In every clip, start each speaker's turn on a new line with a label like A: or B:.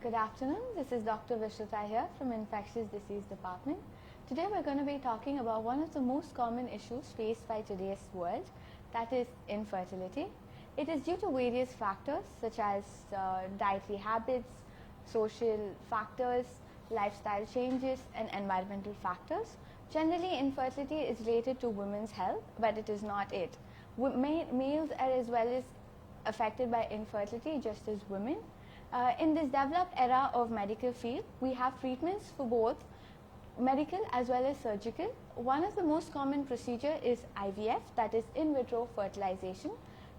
A: Good afternoon, this is Dr. Vishrita here from Infectious Disease Department. Today we're going to be talking about one of the most common issues faced by today's world, that is infertility. It is due to various factors such as dietary habits, social factors, lifestyle changes and environmental factors. Generally, infertility is related to women's health, but it is not it. Males are as well as affected by infertility just as women. In this developed era of medical field, we have treatments for both medical as well as surgical. One of the most common procedure is IVF, that is in vitro fertilization.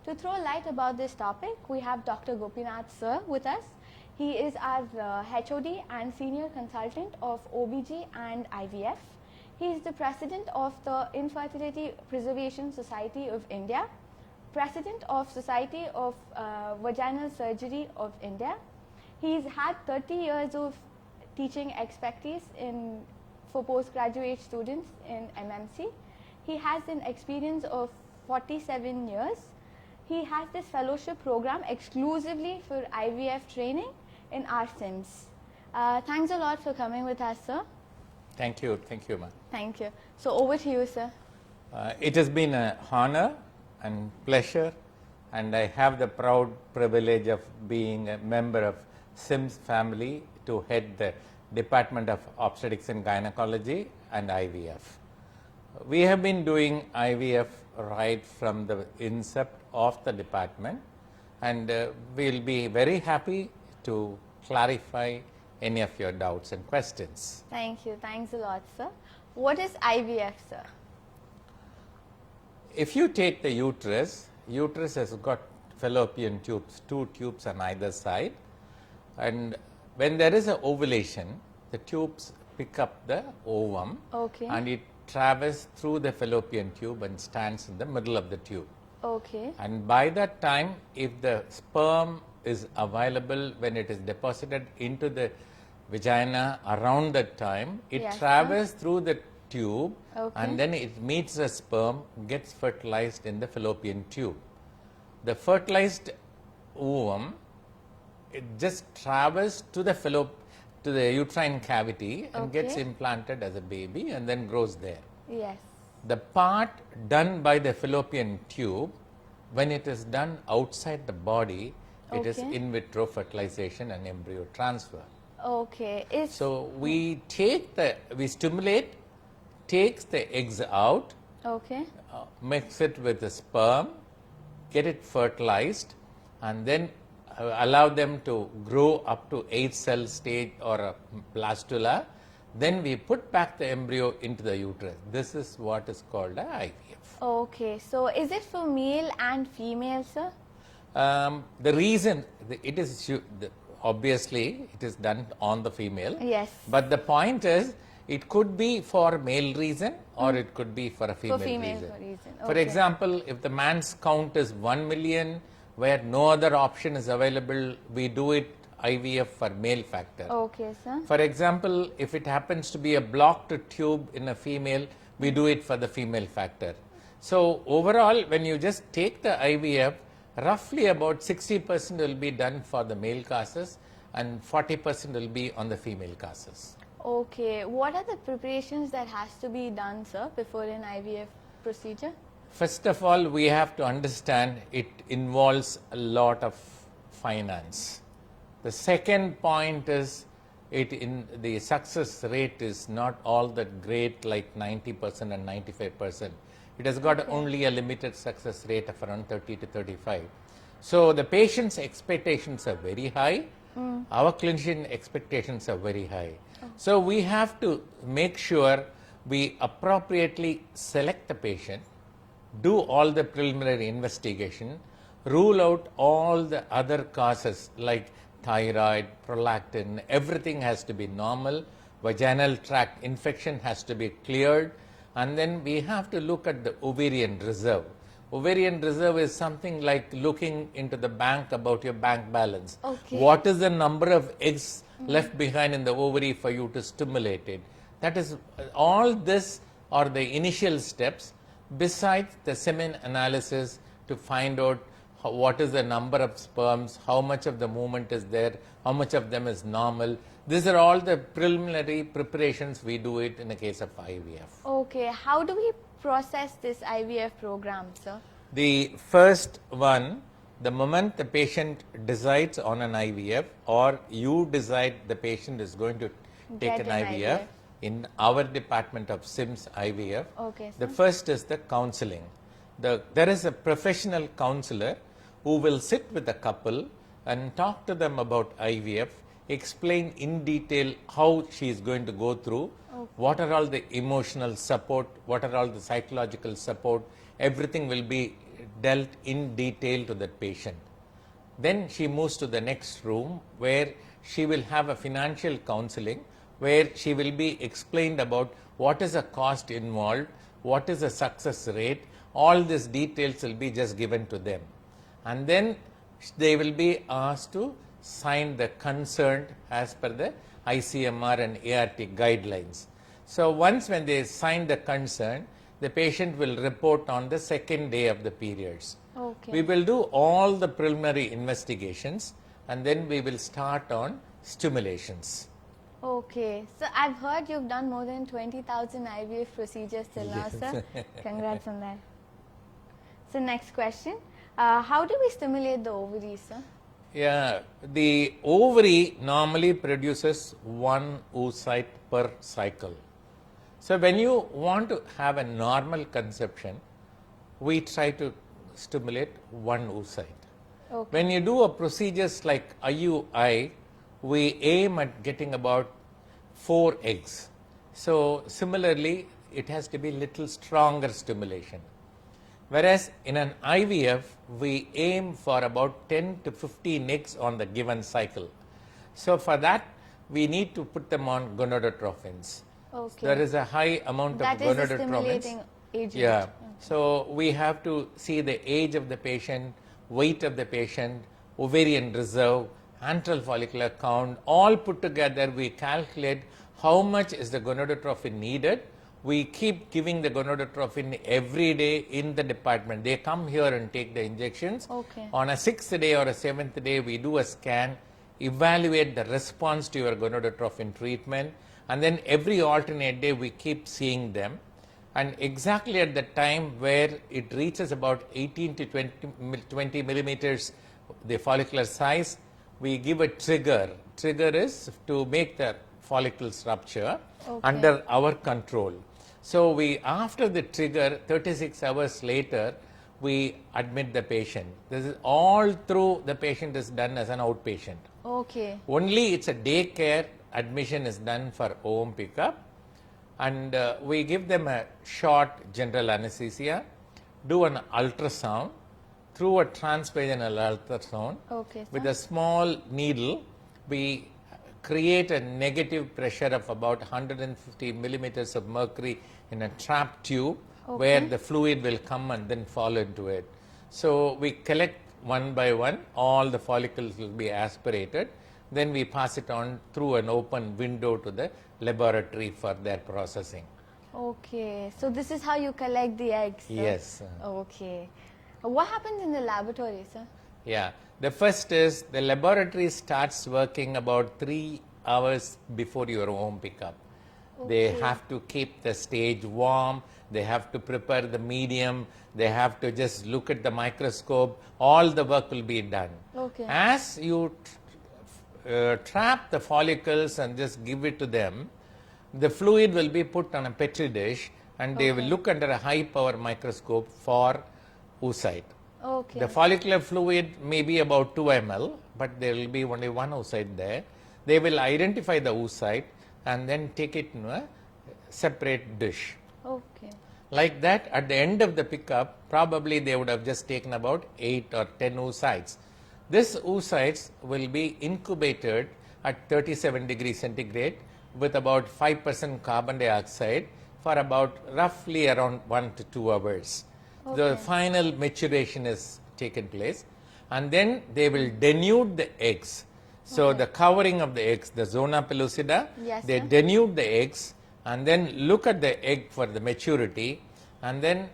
A: To throw light about this topic, we have Dr. Gopinath sir with us. He is our HOD and senior consultant of OBG and IVF. He is the president of the Fertility Preservation Society of India, president of Society of Vaginal Surgery of India. He's had 30 years of teaching expertise for postgraduate students in MMC. He has an experience of 47 years. He has this fellowship program exclusively for IVF training in our SIMS. Thanks a lot for coming with us, sir.
B: Thank you, ma'am.
A: Thank you. So over to you, sir.
B: It has been an honor and pleasure, and I have the proud privilege of being a member of SIMS family to head the Department of Obstetrics and Gynecology and IVF. We have been doing IVF right from the inception of the department, and we'll be very happy to clarify any of your doubts and questions.
A: Thank you. Thanks a lot, sir. What is IVF, sir?
B: If you take the uterus has got fallopian tubes, 2 tubes on either side, and when there is an ovulation, the tubes pick up the ovum,
A: Okay.
B: and it travels through the fallopian tube and stands in the middle of the tube.
A: Okay.
B: And by that time, if the sperm is available when it is deposited into the vagina around that time, it
A: Yes,
B: travels through the tube,
A: Okay.
B: and then it meets the sperm, gets fertilized in the fallopian tube. The fertilized ovum, it just travels to the uterine cavity and gets
A: Okay.
B: implanted as a baby and then grows there.
A: Yes.
B: The part done by the fallopian tube, when it is done outside the body, it is
A: Okay.
B: in vitro fertilization and embryo transfer.
A: Okay.
B: So we stimulate, takes the eggs out,
A: Okay.
B: mix it with the sperm, get it fertilized, and then allow them to grow up to 8-cell stage or a blastula. Then we put back the embryo into the uterus. This is what is called a IVF.
A: Okay. So is it for male and female, sir?
B: The reason it is obviously it is done on the female.
A: Yes.
B: But the point is, it could be for male reason or it could be for a female, reason. For
A: Okay.
B: example, if the man's count is 1 million, where no other option is available, we do it IVF for male factor.
A: Okay, sir.
B: For example, if it happens to be a blocked tube in a female, we do it for the female factor. So overall, when you just take the IVF, roughly about 60% will be done for the male causes and 40% will be on the female causes.
A: Okay. What are the preparations that has to be done, sir, before an IVF procedure?
B: First of all, we have to understand it involves a lot of finance. The second point is the success rate is not all that great, like 90% and 95%. It has got only a limited success rate of around 30 to 35. So the patient's expectations are very high. Our clinician expectations are very high. So we have to make sure we appropriately select the patient, do all the preliminary investigation, rule out all the other causes like thyroid, prolactin, everything has to be normal, vaginal tract infection has to be cleared, and then we have to look at the ovarian reserve. Ovarian reserve is something like looking into the bank about your bank balance.
A: Okay.
B: What is the number of eggs left behind in the ovary for you to stimulate it? That is, all this are the initial steps besides the semen analysis to find out what is the number of sperms, how much of the movement is there, how much of them is normal. These are all the preliminary preparations we do it in the case of IVF.
A: Okay, how do we process this IVF program, sir?
B: The first one, the moment the patient decides on an IVF or you decide the patient is going to take an IVF, in our department of SIMS IVF,
A: okay,
B: the first is the counseling. There is a professional counselor who will sit with the couple and talk to them about IVF, explain in detail how she is going to go through, what are all the emotional support, what are all the psychological support, everything will be dealt in detail to that patient. Then she moves to the next room where she will have a financial counseling where she will be explained about what is the cost involved, what is the success rate, all these details will be just given to them. And then they will be asked to sign the consent as per the ICMR and ART guidelines. So once when they sign the consent, the patient will report on the second day of the periods.
A: Okay.
B: We will do all the preliminary investigations and then we will start on stimulations.
A: Okay, so I've heard you've done more than 20,000 IVF procedures till now, sir. Congrats on that. So next question, how do we stimulate the ovaries, sir?
B: Yeah, the ovary normally produces one oocyte per cycle. So when you want to have a normal conception, we try to stimulate one oocyte.
A: Okay.
B: When you do a procedures like IUI, we aim at getting about 4 eggs. So similarly, it has to be little stronger stimulation. Whereas in an IVF, we aim for about 10 to 15 eggs on the given cycle. So for that, we need to put them on gonadotrophins.
A: Okay.
B: There is a high amount
A: That
B: of
A: is a
B: gonadotrophins.
A: stimulating agent.
B: Yeah.
A: Okay.
B: So we have to see the age of the patient, weight of the patient, ovarian reserve, antral follicular count, all put together. We calculate how much is the gonadotrophin needed. We keep giving the gonadotrophin every day in the department. They come here and take the injections.
A: Okay.
B: On a 6th day or a 7th day, we do a scan, evaluate the response to your gonadotrophin treatment, and then every alternate day we keep seeing them. And exactly at the time where it reaches about 18 to 20 millimeters, the follicular size, we give a trigger. Trigger is to make the follicles rupture under our control. So we, after the trigger, 36 hours later, we admit the patient. This is all through the patient is done as an outpatient.
A: Okay.
B: Only it's a daycare admission is done for ovum pickup, and we give them a short general anesthesia, do an ultrasound through a transvaginal ultrasound.
A: Okay,
B: With
A: sir.
B: a small needle. We create a negative pressure of about 150 millimeters of mercury in a trap tube where the fluid will come and then fall into it. So we collect one by one, all the follicles will be aspirated, then we pass it on through an open window to the laboratory for their processing.
A: Okay, so this is how you collect the eggs, sir?
B: Yes.
A: Okay. What happens in the laboratory, sir?
B: Yeah, the first is the laboratory starts working about 3 hours before your home pickup. They have to keep the stage warm, they have to prepare the medium, they have to just look at the microscope, all the work will be done.
A: Okay.
B: As you trap the follicles and just give it to them, the fluid will be put on a petri dish and they will look under a high power microscope for oocyte.
A: Okay.
B: The follicular fluid may be about 2 ml, but there will be only one oocyte there. They will identify the oocyte and then take it in a separate dish.
A: Okay.
B: Like that, at the end of the pickup, probably they would have just taken about 8 or 10 oocytes. This oocytes will be incubated at 37 degrees centigrade with about 5% carbon dioxide for about roughly around 1 to 2 hours. The final maturation is taken place, and then they will denude the eggs. So the covering of the eggs, the zona pellucida,
A: Yes,
B: they
A: sir.
B: denude the eggs and then look at the egg for the maturity, and then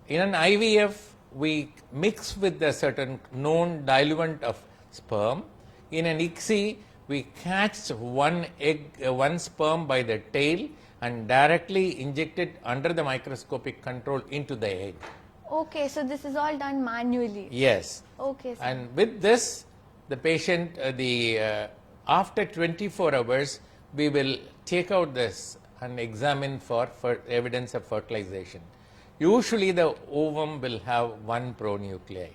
B: in an IVF we mix with a certain known diluent of sperm. In an ICSI, we catch one sperm by the tail and directly inject it under the microscopic control into the egg.
A: Okay, so this is all done manually.
B: Yes.
A: Okay, sir.
B: And with this, the patient, after 24 hours, we will take out this and examine for evidence of fertilization. Usually the ovum will have one pronuclei.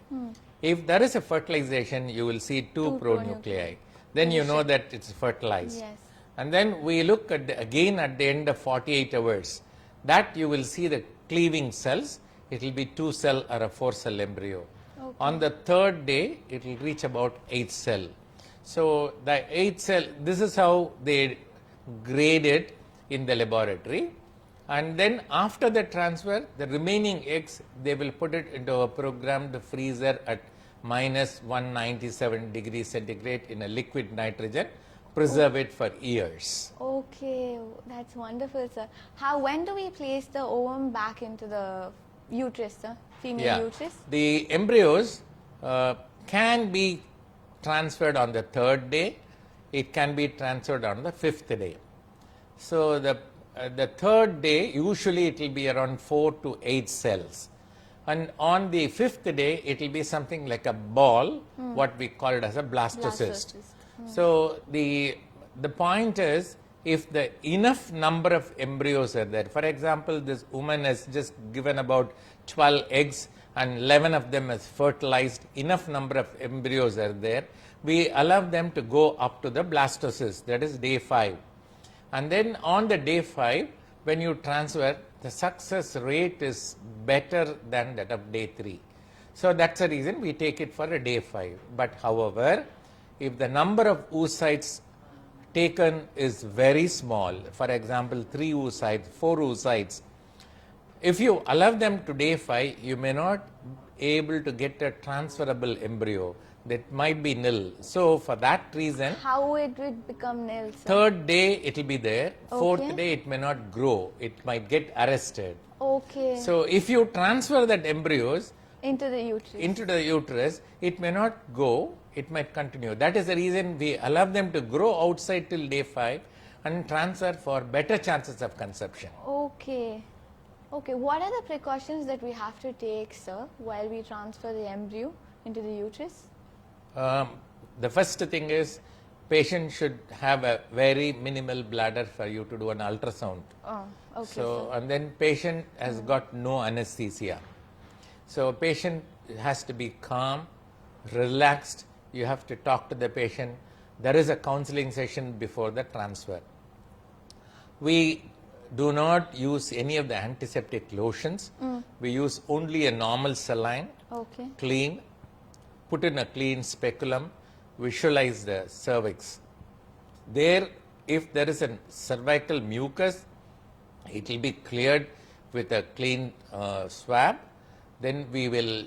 B: If there is a fertilization, you will see two pronuclei. Then you know that it's fertilized.
A: Yes.
B: And then we look at again at the end of 48 hours, that you will see the cleaving cells. It will be 2-cell or a 4-cell embryo.
A: Okay.
B: On the third day, it will reach about 8-cell. So the 8-cell, this is how they grade it in the laboratory. And then after the transfer, the remaining eggs, they will put it into a programmed freezer at minus 197 degrees centigrade in a liquid nitrogen, preserve it for years.
A: Okay, that's wonderful, sir. When do we place the ovum back into the uterus, sir? Female uterus?
B: The embryos can be transferred on the third day. It can be transferred on the 5th day. So the third day, usually it will be around 4 to 8 cells. And on the 5th day, it will be something like a ball, what we call it as a blastocyst. So the point is, if the enough number of embryos are there, for example, this woman has just given about 12 eggs and 11 of them is fertilized, enough number of embryos are there, we allow them to go up to the blastocyst, that is day 5. And then on the day 5, when you transfer, the success rate is better than that of day 3. So that's the reason we take it for a day 5. But however, if the number of oocytes taken is very small, for example 3 oocytes, 4 oocytes, if you allow them to day 5, you may not able to get a transferable embryo. That might be nil. So for that reason,
A: how it would become nil, sir?
B: Third day it will be there, fourth day it may not grow, it might get arrested.
A: Okay.
B: So if you transfer that embryos
A: into the uterus,
B: it may not go, it might continue. That is the reason we allow them to grow outside till day 5 and transfer for better chances of conception.
A: Okay. Okay, what are the precautions that we have to take, sir, while we transfer the embryo into the uterus?
B: The first thing is, patient should have a very minimal bladder for you to do an ultrasound.
A: Oh, okay.
B: So, and then patient has got no anesthesia. So patient has to be calm, relaxed. You have to talk to the patient. There is a counseling session before the transfer. We do not use any of the antiseptic lotions. We use only a normal saline, clean, put in a clean speculum, visualize the cervix. There, if there is a cervical mucus, it will be cleared with a clean swab. Then we will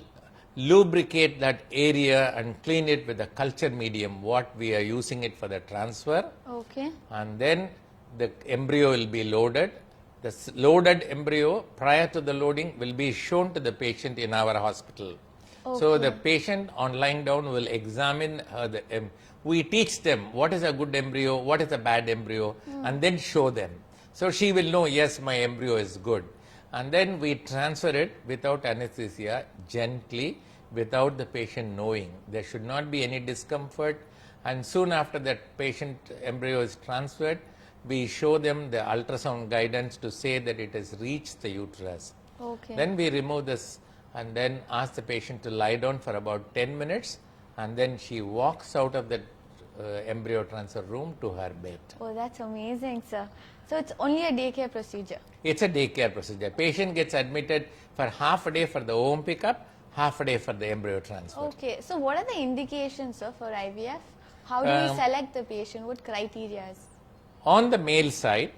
B: lubricate that area and clean it with a culture medium, what we are using it for the transfer.
A: Okay.
B: And then the embryo will be loaded. The loaded embryo, prior to the loading, will be shown to the patient in our hospital. Okay. So the patient on lying down will examine we teach them what is a good embryo, what is a bad embryo, and then show them. So she will know, yes, my embryo is good. And then we transfer it without anesthesia, gently, without the patient knowing. There should not be any discomfort. And soon after that patient embryo is transferred, we show them the ultrasound guidance to say that it has reached the uterus.
A: Okay.
B: Then we remove this and then ask the patient to lie down for about 10 minutes, and then she walks out of the embryo transfer room to her bed.
A: Oh, that's amazing, sir. So it's only a daycare procedure?
B: It's a daycare procedure. Patient gets admitted for half a day for the ovum pickup, half a day for the embryo transfer.
A: Okay. So what are the indications, sir, for IVF? How do we select the patient? What criteria is?
B: On the male side,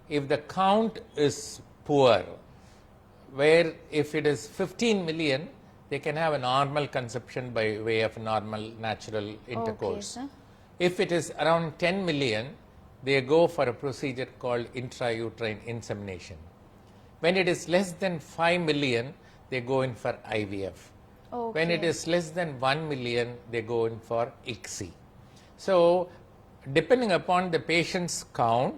B: if the count is poor, where if it is 15 million, they can have a normal conception by way of normal natural intercourse.
A: Okay,
B: if it is around 10 million, they go for a procedure called intrauterine insemination. When it is less than 5 million, they go in for IVF.
A: Okay.
B: When it is less than 1 million, they go in for ICSI. So, depending upon the patient's count,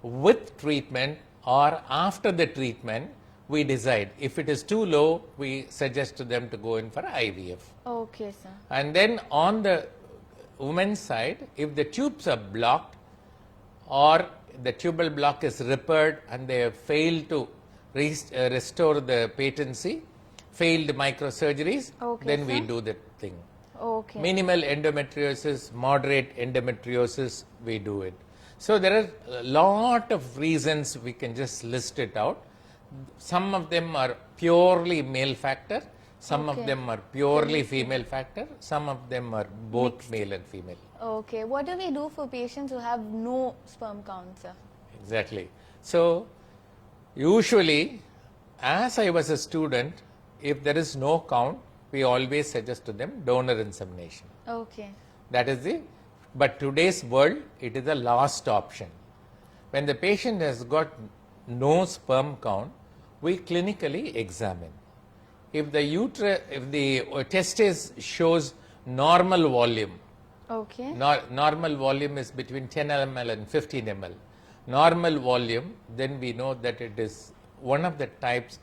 B: with treatment or after the treatment, we decide. If it is too low, we suggest to them to go in for IVF.
A: Okay, sir.
B: And then on the women's side, if the tubes are blocked or the tubal block is repaired and they have failed to restore the patency, failed microsurgeries,
A: Okay,
B: then we
A: sir.
B: do that thing.
A: Okay.
B: Minimal endometriosis, moderate endometriosis, we do it. So there are a lot of reasons, we can just list it out. Some of them are purely male factor, some
A: Okay.
B: of them are purely female factor, some of them are both male and female.
A: Okay. What do we do for patients who have no sperm count, sir?
B: Exactly. So usually, as I was a student, if there is no count, we always suggest to them donor insemination.
A: Okay.
B: That is the, but today's world, it is the last option. When the patient has got no sperm count, we clinically examine. If the testis shows normal volume,
A: Okay.
B: normal volume is between 10 ml and 15 ml, normal volume, then we know that it is one of the types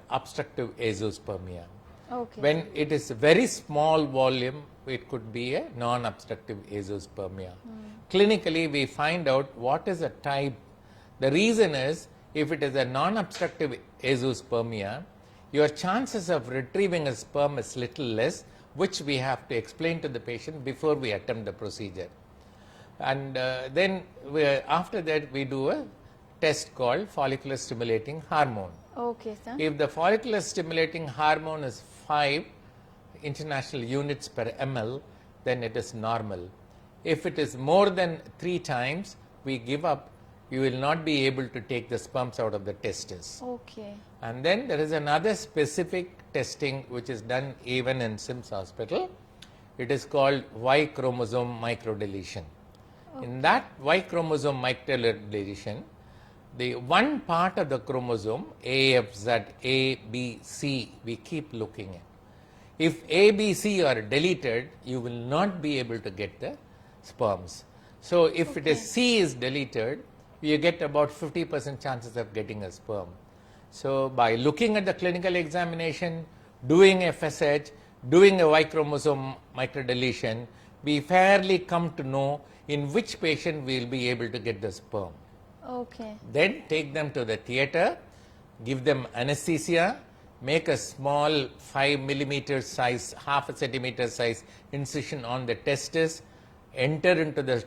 B: obstructive azoospermia.
A: Okay.
B: When it is very small volume, it could be a non-obstructive azoospermia. Clinically, we find out what is the type. The reason is, if it is a non-obstructive azoospermia, your chances of retrieving a sperm is little less, which we have to explain to the patient before we attempt the procedure. And then after that, we do a test called follicular stimulating hormone.
A: Okay, sir.
B: If the follicular stimulating hormone is 5 international units per ml, then it is normal. If it is more than 3 times, we give up. You will not be able to take the sperms out of the testis.
A: Okay.
B: And then there is another specific testing which is done even in SIMS hospital. It is called Y chromosome microdeletion. In that Y chromosome microdeletion, the one part of the chromosome, A, F, Z, A, B, C, we keep looking at. If A, B, C are deleted, you will not be able to get the sperms. So if it is C is deleted, you get about 50% chances of getting a sperm. So by looking at the clinical examination, doing FSH, doing a Y chromosome microdeletion, we fairly come to know in which patient we will be able to get the sperm.
A: Okay.
B: Then take them to the theater, give them anesthesia, make a small 5 millimeter size, half a centimeter size incision on the testis, enter into the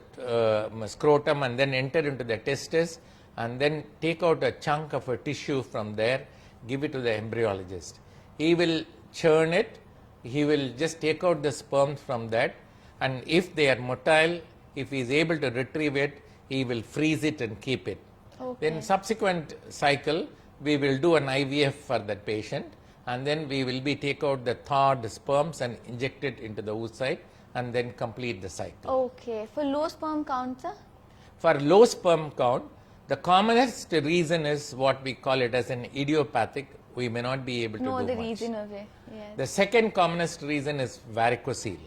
B: scrotum and then enter into the testis, and then take out a chunk of a tissue from there, give it to the embryologist. He will churn it, he will just take out the sperms from that, and if they are motile, if he is able to retrieve it, he will freeze it and keep it.
A: Okay.
B: Then subsequent cycle, we will do an IVF for that patient, and then we will take out the thawed sperms and inject it into the oocyte and then complete the cycle.
A: Okay. For low sperm count, sir?
B: For low sperm count, the commonest reason is what we call it as an idiopathic. We may not be able to
A: No,
B: do
A: the
B: much.
A: reason of it. Yes.
B: The second commonest reason is varicocele.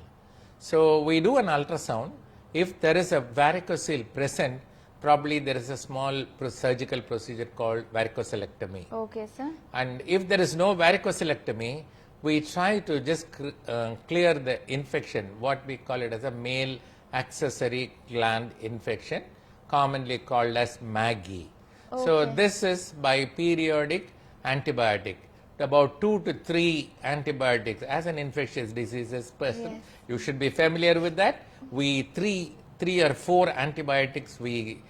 B: So we do an ultrasound. If there is a varicocele present, probably there is a small surgical procedure called varicocelectomy.
A: Okay, sir.
B: And if there is no varicocelectomy, we try to just clear the infection, what we call it as a male accessory gland infection, commonly called as MAGI. So
A: Okay.
B: this is by periodic antibiotic. About 2 to 3 antibiotics as an infectious diseases person.
A: Yes.
B: You should be familiar with that. We three or 4 antibiotics we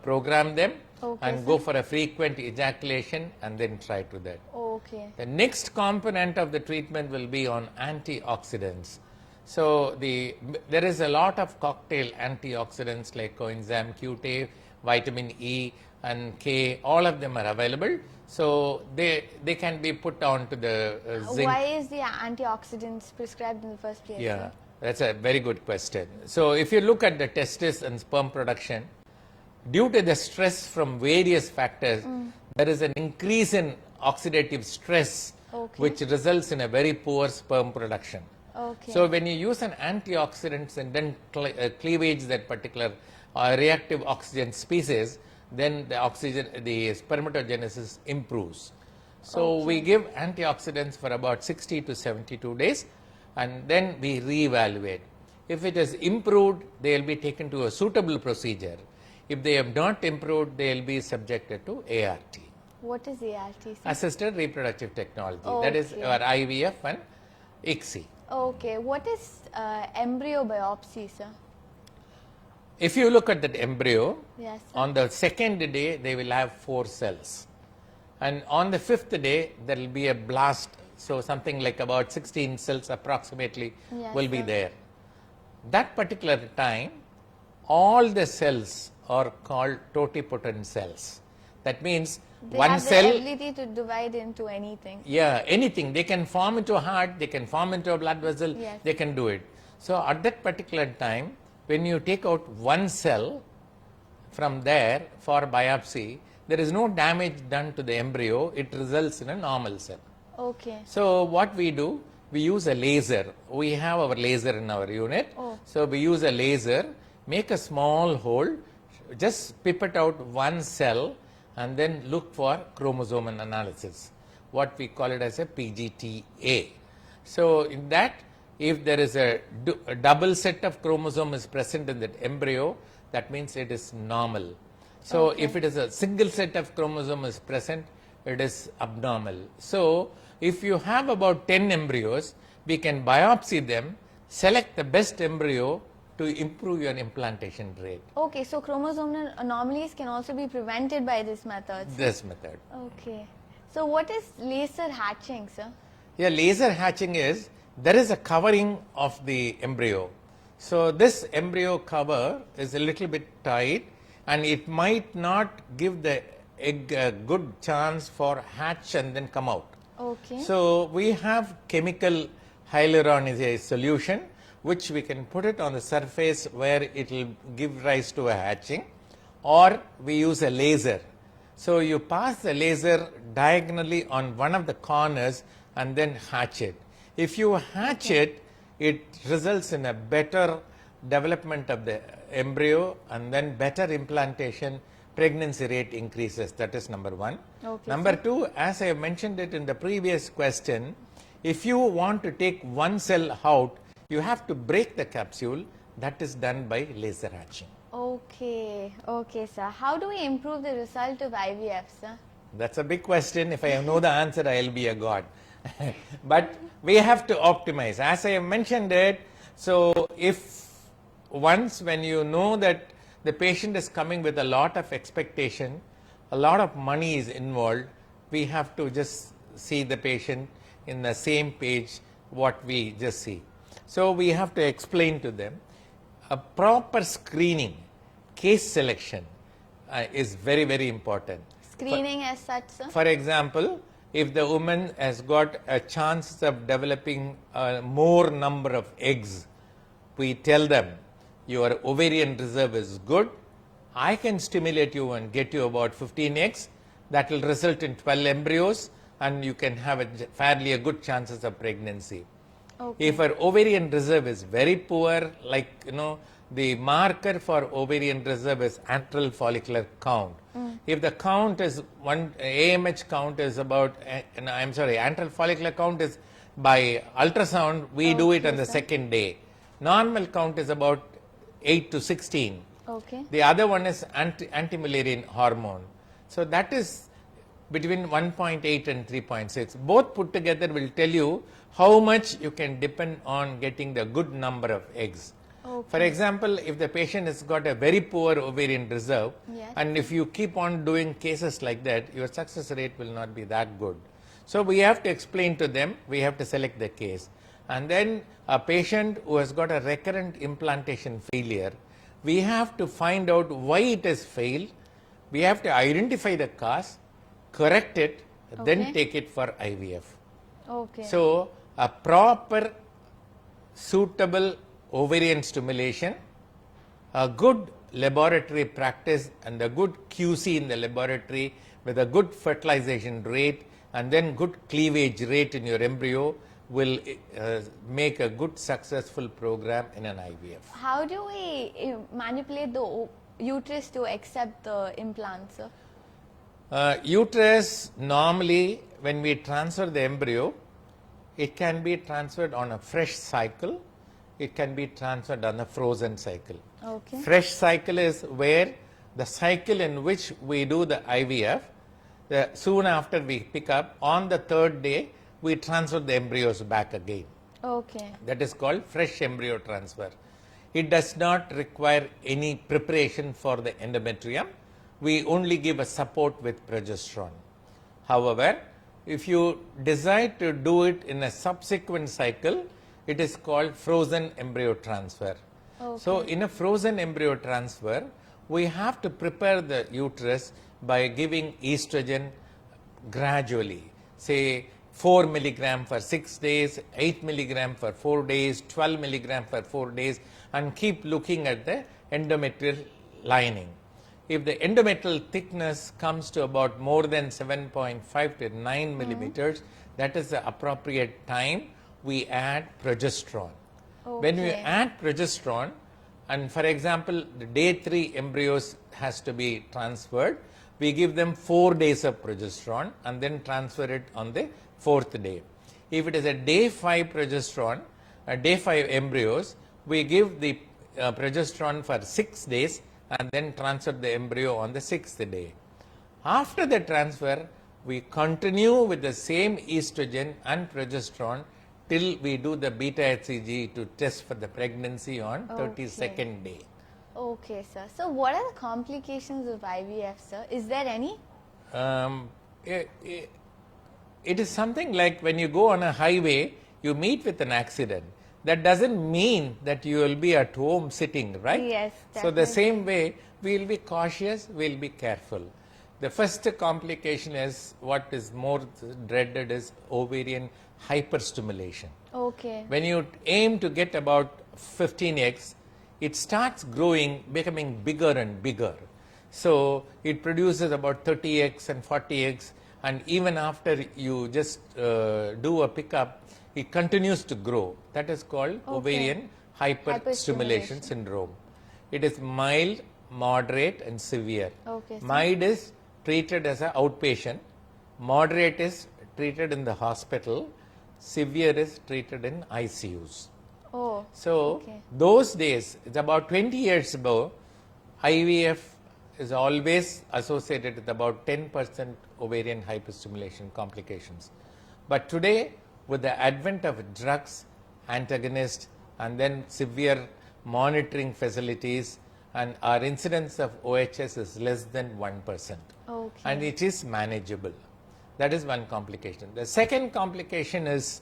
B: program them
A: Okay,
B: and
A: sir.
B: go for a frequent ejaculation and then try to that.
A: Okay.
B: The next component of the treatment will be on antioxidants. So there is a lot of cocktail antioxidants like coenzyme Q10, vitamin E and K, all of them are available. So they can be put on to the zinc.
A: Why is the antioxidants prescribed in the first place?
B: Yeah,
A: sir?
B: that's a very good question. So if you look at the testis and sperm production, due to the stress from various factors, there is an increase in oxidative stress which results in a very poor sperm production.
A: Okay.
B: So when you use an antioxidant and then cleavage that particular reactive oxygen species, then the spermatogenesis improves. So we give antioxidants for about 60 to 72 days and then we reevaluate. If it has improved, they will be taken to a suitable procedure. If they have not improved, they will be subjected to ART.
A: What is ART, sir?
B: Assisted reproductive technology. That is our IVF and ICSI.
A: Okay. What is embryo biopsy, sir?
B: If you look at that embryo,
A: Yes, sir.
B: on the second day, they will have 4 cells. And on the 5th day, there will be a blast. So something like about 16 cells approximately will be there. That particular time, all the cells are called totipotent cells. That means
A: They
B: one
A: have
B: cell.
A: the ability to divide into anything.
B: Yeah, anything. They can form into a heart, they can form into a blood vessel,
A: Yes.
B: they can do it. So at that particular time, when you take out one cell from there for biopsy, there is no damage done to the embryo, it results in a normal cell.
A: Okay.
B: So what we do, we use a laser. We have our laser in our unit. So we use a laser, make a small hole, just pipette out one cell and then look for chromosome analysis. What we call it as a PGTA. So in that, if there is a double set of chromosome is present in that embryo, that means it is normal. So if it is a single set of chromosome is present, it is abnormal. So if you have about 10 embryos, we can biopsy them, select the best embryo to improve your implantation rate.
A: Okay, so chromosomal anomalies can also be prevented by this method.
B: This method.
A: Okay. So what is laser hatching, sir?
B: Yeah, laser hatching is, there is a covering of the embryo. So this embryo cover is a little bit tight and it might not give the egg a good chance for hatch and then come out.
A: Okay.
B: So we have chemical hyaluronidase solution which we can put it on the surface where it will give rise to a hatching, or we use a laser. So you pass the laser diagonally on one of the corners and then hatch it. If you hatch it, it results in a better development of the embryo and then better implantation, pregnancy rate increases. That is number one.
A: Okay,
B: Number two, as I mentioned it in the previous question, if you want to take one cell out, you have to break the capsule. That is done by laser hatching.
A: Okay, okay, sir. How do we improve the result of IVF, sir?
B: That's a big question. If I know the answer, I'll be a god. But we have to optimize. As I have mentioned it, so if once when you know that the patient is coming with a lot of expectation, a lot of money is involved, we have to just see the patient in the same page what we just see. So we have to explain to them a proper screening, case selection is very, very important.
A: Screening as such, sir?
B: For example, if the woman has got a chance of developing a more number of eggs, we tell them your ovarian reserve is good, I can stimulate you and get you about 15 eggs, that will result in 12 embryos and you can have a good chances of pregnancy.
A: Okay.
B: If our ovarian reserve is very poor, like the marker for ovarian reserve is antral follicular count. If the count is AMH count is about, antral follicular count is by ultrasound, we do it on the second day. Normal count is about 8 to 16.
A: Okay.
B: The other one is anti-Mullerian hormone. So that is between 1.8 and 3.6. Both put together will tell you how much you can depend on getting the good number of eggs.
A: Okay.
B: For example, if the patient has got a very poor ovarian reserve,
A: Yes.
B: and if you keep on doing cases like that, your success rate will not be that good. So we have to explain to them, we have to select the case. And then a patient who has got a recurrent implantation failure, we have to find out why it has failed. We have to identify the cause, correct it, then take it for IVF.
A: Okay.
B: So a proper, suitable ovarian stimulation, a good laboratory practice and a good QC in the laboratory with a good fertilization rate and then good cleavage rate in your embryo will make a good successful program in an IVF.
A: How do we manipulate the uterus to accept the implants, sir?
B: Uterus, normally when we transfer the embryo, it can be transferred on a fresh cycle, it can be transferred on a frozen cycle.
A: Okay.
B: Fresh cycle is where the cycle in which we do the IVF, soon after we pick up, on the third day we transfer the embryos back again.
A: Okay.
B: That is called fresh embryo transfer. It does not require any preparation for the endometrium. We only give a support with progesterone. However, if you decide to do it in a subsequent cycle, it is called frozen embryo transfer.
A: Okay.
B: So in a frozen embryo transfer, we have to prepare the uterus by giving estrogen gradually, say 4 milligram for 6 days, 8 milligram for 4 days, 12 milligram for 4 days, and keep looking at the endometrial lining. If the endometrial thickness comes to about more than 7.5 to 9 millimeters, that is the appropriate time we add progesterone.
A: Okay.
B: When we add progesterone, and for example, the day 3 embryos has to be transferred, we give them 4 days of progesterone and then transfer it on the 4th day. If it is a day 5 progesterone, day 5 embryos, we give the progesterone for 6 days and then transfer the embryo on the 6th day. After the transfer, we continue with the same estrogen and progesterone till we do the beta HCG to test for the pregnancy on 32nd day.
A: Okay, sir. So what are the complications of IVF, sir? Is there any?
B: It is something like when you go on a highway, you meet with an accident. That doesn't mean that you will be at home sitting, right?
A: Yes,
B: So the same way, we will be cautious, we will be careful. The first complication is, what is more dreaded, is ovarian hyperstimulation.
A: Okay.
B: When you aim to get about 15 eggs, it starts growing, becoming bigger and bigger. So it produces about 30 eggs and 40 eggs, and even after you just do a pickup, it continues to grow. That is called ovarian hyperstimulation syndrome. It is mild, moderate, and severe.
A: Okay,
B: Mild is treated as an outpatient, moderate is treated in the hospital, severe is treated in ICUs.
A: Oh.
B: So those days, it's about 20 years ago, IVF is always associated with about 10% ovarian hyperstimulation complications. But today, with the advent of drugs, antagonists, and then severe monitoring facilities, and our incidence of OHS is less than 1%.
A: Okay.
B: And it is manageable. That is one complication. The second complication is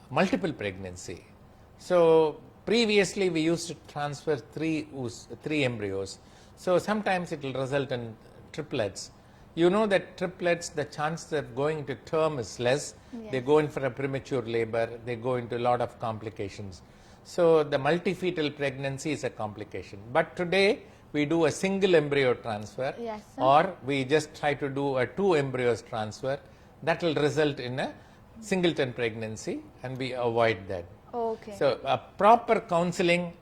B: multiple pregnancy. So previously we used to transfer three embryos. So sometimes it will result in triplets. You know that triplets, the chance of going to term is less.
A: Yes.
B: They go in for a premature labor. They go into a lot of complications. So the multifetal pregnancy is a complication. But today we do a single embryo transfer,
A: Yes, sir.
B: or we just try to do a 2 embryos transfer. That will result in a singleton pregnancy, and we avoid that.
A: Okay.
B: So a proper counseling,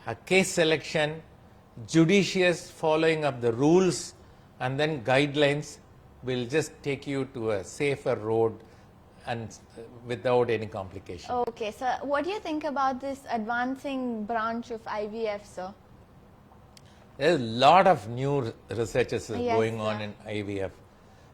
B: a case selection, judicious following of the rules, and then guidelines will just take you to a safer road and without any complication.
A: Okay, so what do you think about this advancing branch of IVF, sir?
B: There's a lot of new researches going on in IVF.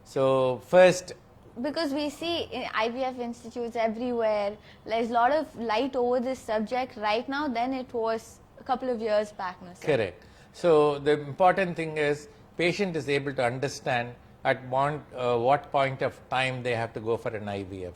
B: So first,
A: because we see IVF institutes everywhere, there's a lot of light over this subject right now than it was a couple of years back now, sir.
B: Correct. So the important thing is patient is able to understand at what point of time they have to go for an IVF.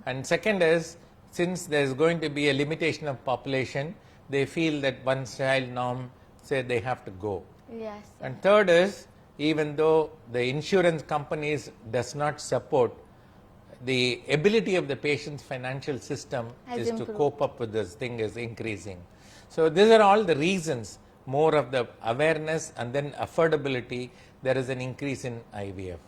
B: And second is, since there is going to be a limitation of population, they feel that one child norm, say they have to go.
A: Yes.
B: And third is, even though the insurance companies does not support, the ability of the patient's financial system is to cope up with this thing is increasing. So these are all the reasons, more of the awareness and then affordability, there is an increase in IVF.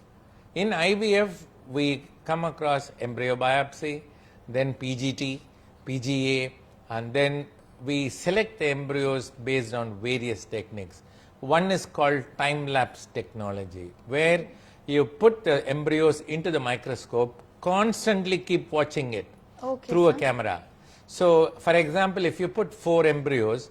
B: In IVF, we come across embryo biopsy, then PGT, PGA, and then we select the embryos based on various techniques. One is called time-lapse technology, where you put the embryos into the microscope, constantly keep watching it through a camera. So, for example, if you put 4 embryos,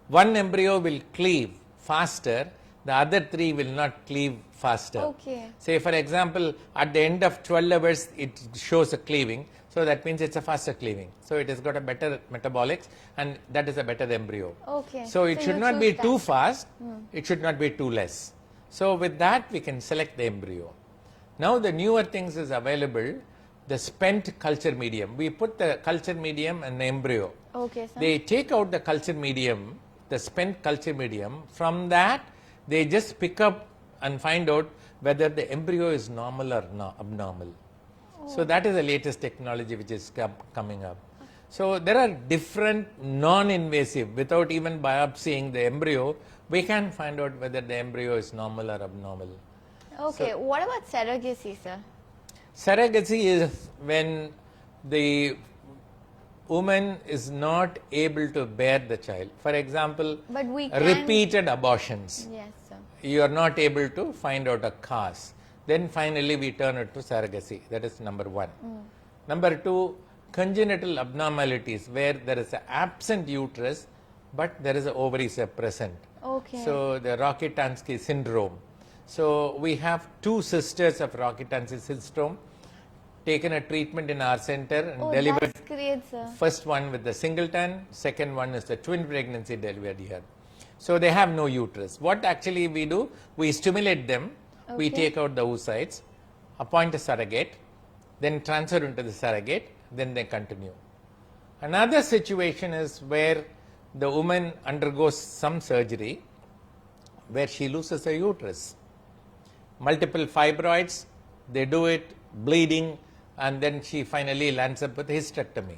B: one embryo will cleave faster, the other 3 will not cleave faster. Say, for example, at the end of 12 hours, it shows a cleaving, so that means it's a faster cleaving. So, it has got a better metabolics, and that is a better embryo. So, it should not be too fast, it should not be too less. So, with that, we can select the embryo. Now, the newer things is available, the spent culture medium. We put the culture medium and the embryo. They take out the culture medium, the spent culture medium. From that, they just pick up and find out whether the embryo is normal or abnormal. So that is the latest technology which is coming up. So there are different non-invasive, without even biopsying the embryo, we can find out whether the embryo is normal or abnormal.
A: So, what about surrogacy, sir?
B: Surrogacy is when the woman is not able to bear the child. For example, repeated abortions.
A: Yes, sir.
B: You are not able to find out a cause. Then finally we turn it to surrogacy. That is number 1. Number 2, congenital abnormalities where there is an absent uterus but there is an ovaries are present. So the Rokitansky syndrome. So we have 2 sisters of Rokitansky syndrome, taken a treatment in our center and delivered.
A: That's great, sir.
B: First one with the singleton, second one is the twin pregnancy delivered here. So they have no uterus. What actually we do, we stimulate them, we take out the oocytes, appoint a surrogate, then transfer into the surrogate, then they continue. Another situation is where the woman undergoes some surgery where she loses her uterus. Multiple fibroids, they do it, bleeding, and then she finally lands up with hysterectomy.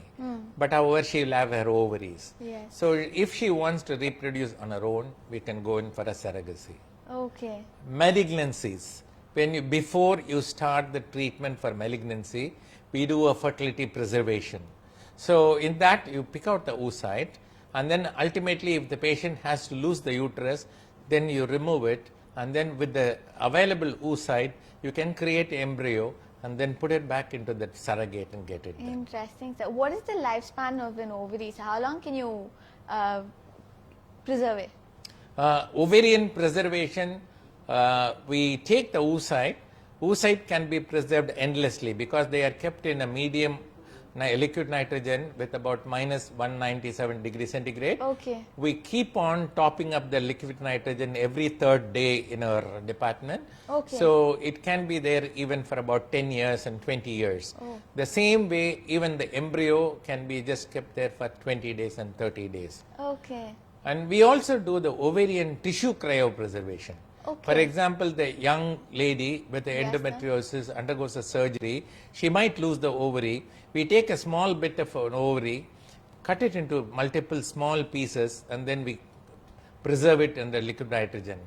B: But however, she will have her ovaries. So if she wants to reproduce on her own, we can go in for a surrogacy. Malignancies. Before you start the treatment for malignancy, we do a fertility preservation. So in that, you pick out the oocyte, and then ultimately if the patient has to lose the uterus, then you remove it, and then with the available oocyte, you can create embryo and then put it back into the surrogate and get it done.
A: Interesting. So what is the lifespan of an ovary? So how long can you preserve it?
B: Ovarian preservation, we take the oocyte. Oocyte can be preserved endlessly because they are kept in a medium liquid nitrogen with about minus 197 degrees centigrade. We keep on topping up the liquid nitrogen every 3rd day in our department. So it can be there even for about 10 years and 20 years. The same way, even the embryo can be just kept there for 20 days and 30 days. And we also do the ovarian tissue cryopreservation. For example, the young lady with the endometriosis undergoes a surgery, she might lose the ovary. We take a small bit of an ovary, cut it into multiple small pieces, and then we preserve it in the liquid nitrogen.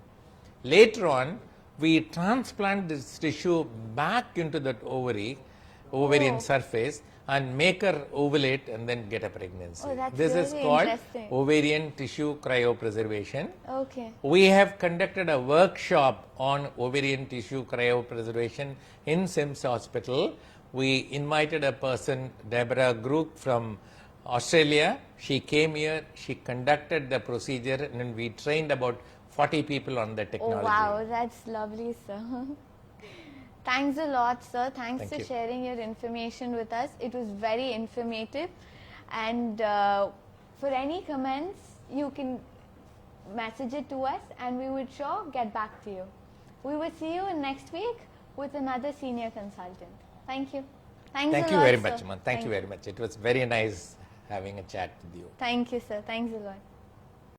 B: Later on, we transplant this tissue back into that ovarian surface, and make her ovulate and then get a pregnancy. This is called ovarian tissue cryopreservation. We have conducted a workshop on ovarian tissue cryopreservation in SIMS Hospital. We invited a person, Deborah Group from Australia. She came here, she conducted the procedure, and then we trained about 40 people on the technology.
A: Wow, that's lovely, sir. Thanks a lot, sir. Thanks for sharing your information with us. It was very informative. And for any comments, you can message it to us and we would sure get back to you. We will see you next week with another senior consultant. Thank you. Thank
B: you very much, man. Thank you very much. It was very nice having a chat with you.
A: Thank you, sir. Thanks a lot.